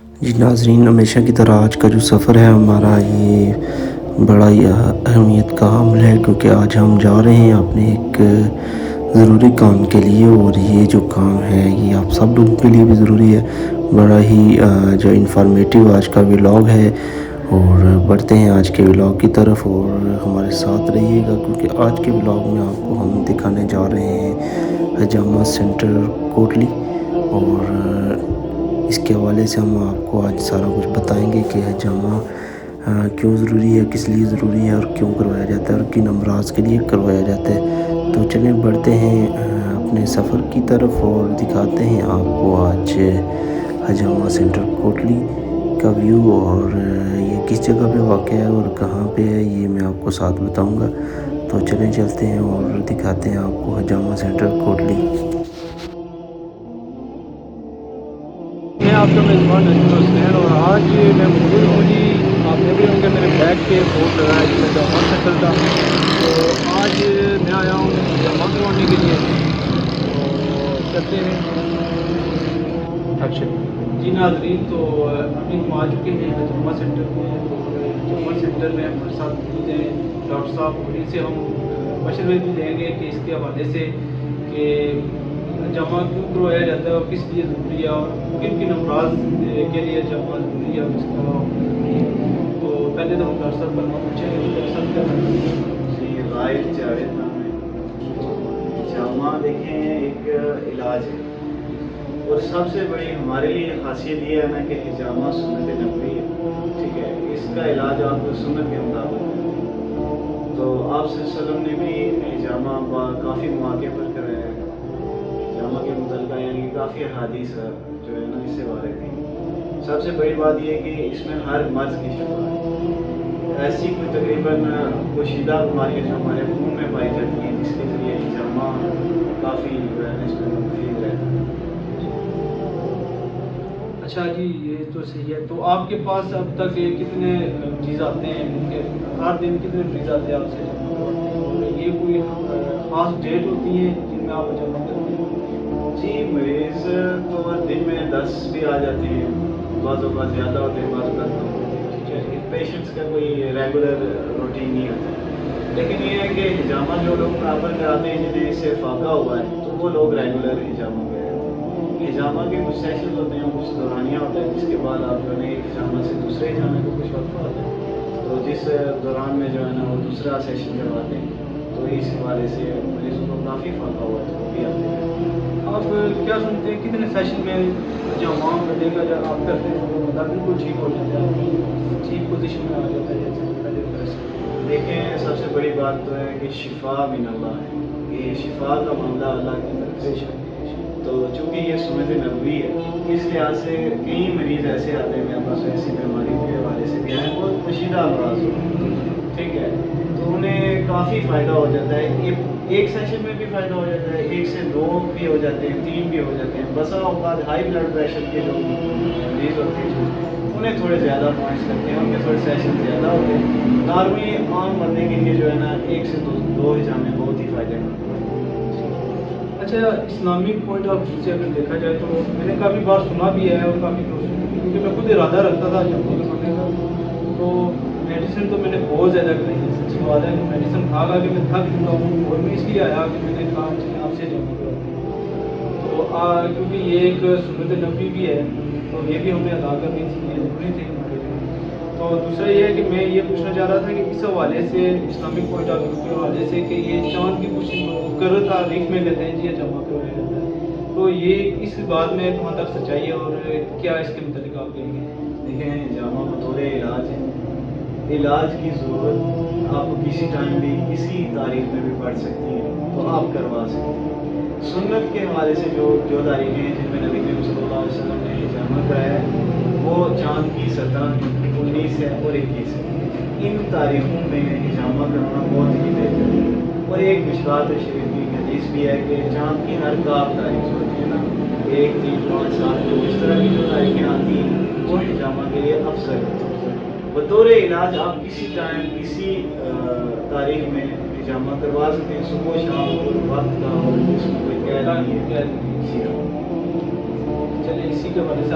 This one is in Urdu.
جی ناظرین، ہمیشہ کی طرح آج کا جو سفر ہے ہمارا یہ بڑا ہی اہمیت کا حامل ہے، کیونکہ آج ہم جا رہے ہیں اپنے ایک ضروری کام کے لیے، اور یہ جو کام ہے یہ آپ سب لوگوں کے لیے بھی ضروری ہے۔ بڑا ہی جو انفارمیٹیو آج کا ولاگ ہے، اور بڑھتے ہیں آج کے ولاگ کی طرف، اور ہمارے ساتھ رہیے گا کیونکہ آج کے ولاگ میں آپ کو ہم دکھانے جا رہے ہیں حجامہ سینٹر کوٹلی، اور اس کے حوالے سے ہم آپ کو آج سارا کچھ بتائیں گے کہ حجامہ کیوں ضروری ہے، کس لیے ضروری ہے، اور کیوں کروایا جاتا ہے، اور کن امراض کے لیے کروایا جاتا ہے۔ تو چلیں بڑھتے ہیں اپنے سفر کی طرف اور دکھاتے ہیں آپ کو آج حجامہ سینٹر کوٹلی کا ویو، اور یہ کس جگہ پہ واقع ہے اور کہاں پہ ہے یہ میں آپ کو ساتھ بتاؤں گا۔ تو چلیں چلتے ہیں اور دکھاتے ہیں آپ کو حجامہ سینٹر کوٹلی۔ میں آپ کا میزبان نذیر حسین، اور آج میں موجود ہوں جی، آپ دیکھ رہے ہوں کہ میرے بیگ پہ بورڈ لگا ہے جی حجامہ سینٹر کا۔ تو آج میں آیا ہوں حجامہ کروانے کے لیے، تو چلتے ہیں ایکشن جی ناظرین۔ تو ابھی ہم آ چکے ہیں حجامہ سینٹر میں، اور حجامہ سینٹر میں ہمارے ساتھ موجود ہیں ڈاکٹر صاحب، اور ان سے ہم مشورے بھی دیں گے کہ اس کے حوالے سے کہ حجامہ کیوں کروایا جاتا ہے اور کس لیے ضروری ہے، اور کن کن امراض کے لیے حجامہ ضروری ہے اور اس کا۔ تو پہلے تو ہم ڈاکٹر صاحب کا نام پوچھیں گے، ڈاکٹر صاحب کیا نام ہے؟ جی غائب جاوید نام ہے۔ تو حجامہ دیکھیں ایک علاج ہے، اور سب سے بڑی ہمارے لیے خاصیت یہ ہے نا کہ حجامہ سنت نبوی ہے، ٹھیک ہے، اس کا علاج آپ کو سنت کے مطابق ہے۔ تو آپ صلی اللہ علیہ وسلم نے بھی حجامہ کافی مواقع پر کرایا ہے، حجامہ کے متعلقہ یعنی کافی احادیث جو ہے نا اس سے وارد تھی۔ سب سے بڑی بات یہ کہ اس میں ہر مرض کی شفا ہے۔ ایسی کوئی تقریباً پوشیدہ بیماریاں جو ہمارے خون میں پائی جاتی ہیں جس کے ذریعے حجامہ کافی جو ہے نا اس میں مفید رہتا ہے۔ اچھا جی، یہ تو صحیح ہے۔ تو آپ کے پاس اب تک کتنے مریض آتے ہیں، ہر دن کتنے مریض آتے ہیں آپ سے جمع کرواتے ہیں، اور یہ کوئی خاص ڈیٹ ہوتی ہے جن میں آپ جمع کرتے ہیں؟ جی مریض تو دن میں 10 بھی آ جاتے ہیں، بعض اوقات زیادہ ہوتے ہیں، بعض اوقات کم ہوتے ہیں، ٹھیک ہے۔ پیشنٹس کا کوئی ریگولر روٹین نہیں ہوتا، لیکن یہ ہے کہ حجامہ جو لوگ پراپر کراتے ہیں جنہیں اس سے فاقہ ہوا ہے تو وہ لوگ ریگولر حجامہ پہ رہتے ہیں۔ حجامہ کے کچھ سیشن ہوتے ہیں، کچھ دورانیہ ہوتا ہے، جس کے بعد آپ جو ہے ایک حجامہ سے دوسرے حجامے کو کچھ وقفہ ہوتا ہے، تو جس دوران میں جو ہے نا وہ دوسرا سیشن کرواتے ہیں، تو اس حوالے سے مریضوں کو کافی فاقہ ہوا ہے تو وہ بھی آتے ہیں۔ آپ کیا سنتے ہیں کتنے سیشن میں حجامہ بندے کا جب آپ کرتے ہیں تو بندہ بالکل ٹھیک ہو جاتا ہے، ٹھیک پوزیشن میں آ جاتا ہے جیسے پہلے طرح سے؟ دیکھیں سب سے بڑی بات تو ہے کہ شفا من اللہ ہے، کہ شفا کا معاملہ اللہ کی طرف سے ہے۔ تو چونکہ یہ سنت نبوی ہے، اس لحاظ سے کئی مریض ایسے آتے ہیں میرے پاس ایسی بیماری کے حوالے سے بھی ہیں، بہت پوشیدہ امراض ہو، ٹھیک ہے، تو انہیں کافی فائدہ ہو جاتا ہے۔ ایک سیشن میں بھی فائدہ ہو جاتا ہے، ایک سے 2 بھی ہو جاتے ہیں، 3 بھی ہو جاتے ہیں۔ بسا اوقات ہائی بلڈ پریشر کے جو مریض ہوتے ہیں انہیں تھوڑے زیادہ پوائنٹس کرتے ہیں، ان کے تھوڑے سیشن زیادہ ہوتے ہیں۔ نارملی عام بندے کے لیے جو ہے نا 1 سے 2 حجامے بہت ہی فائدہ مند ہیں۔ اچھا، اسلامک پوائنٹ آف ویو سے اگر دیکھا جائے تو میں نے کافی بار سنا بھی ہے اور کافی کیونکہ میں خود ارادہ رکھتا تھا جمع کروانے کا، تو میڈیسن تو میں نے بہت زیادہ کرائی ہے، سچی بات ہے کہ میڈیسن کھا کھا کے میں تھک چکا ہوں، اور میں اس لیے آیا کہ میں نے کہا چلیں آپ سے جمع کرواتے ہیں۔ تو کیونکہ یہ ایک سنت نبوی بھی ہے تو یہ بھی ہمیں ادا کرنی چاہیے، ضروری تھی ہمارے لیے۔ تو دوسرا یہ ہے کہ میں یہ پوچھنا چاہ رہا تھا کہ اس حوالے سے اسلامک پوائنٹ آف ویو کے حوالے سے کہ یہ چاند کی کچھ مقرر تاریخ میں کہتے ہیں جی یہ جمع کروایا جاتا ہے، تو یہ اس بات میں کہاں تک سچائی ہے اور کیا اس کے متعلق آپ کہیں گے؟ دیکھیں حجامہ بطور علاج ہے، علاج کی ضرورت آپ کسی ٹائم بھی کسی تاریخ میں بھی پڑ سکتی ہیں تو آپ کروا سکتے ہیں۔ سنت کے حوالے سے جو تاریخیں ہیں جن میں نبی کریم صلی اللہ علیہ وسلم نے حجامہ کرایا ہے وہ چاند کی 17، 19 ہے اور 21 ہے۔ ان تاریخوں میں حجامہ کرنا بہت ہی بہتر ہے، اور ایک مشکات شریف کی حدیث بھی ہے کہ چاند کی ہر کاف تاریخ ہوتی ہے نا 1، 3، 5، 7 جو اس طرح کی جو تاریخیں آتی ہیں وہ حجامہ کے لیے افضل ہے۔ بطور علاج آپ کسی ٹائم کسی تاریخ میں حجامہ کروا سکتے ہیں، صبح شام اور وقت کا اور اس میں کوئی قید نہیں ہے۔ چلے اسی کے حوالے سے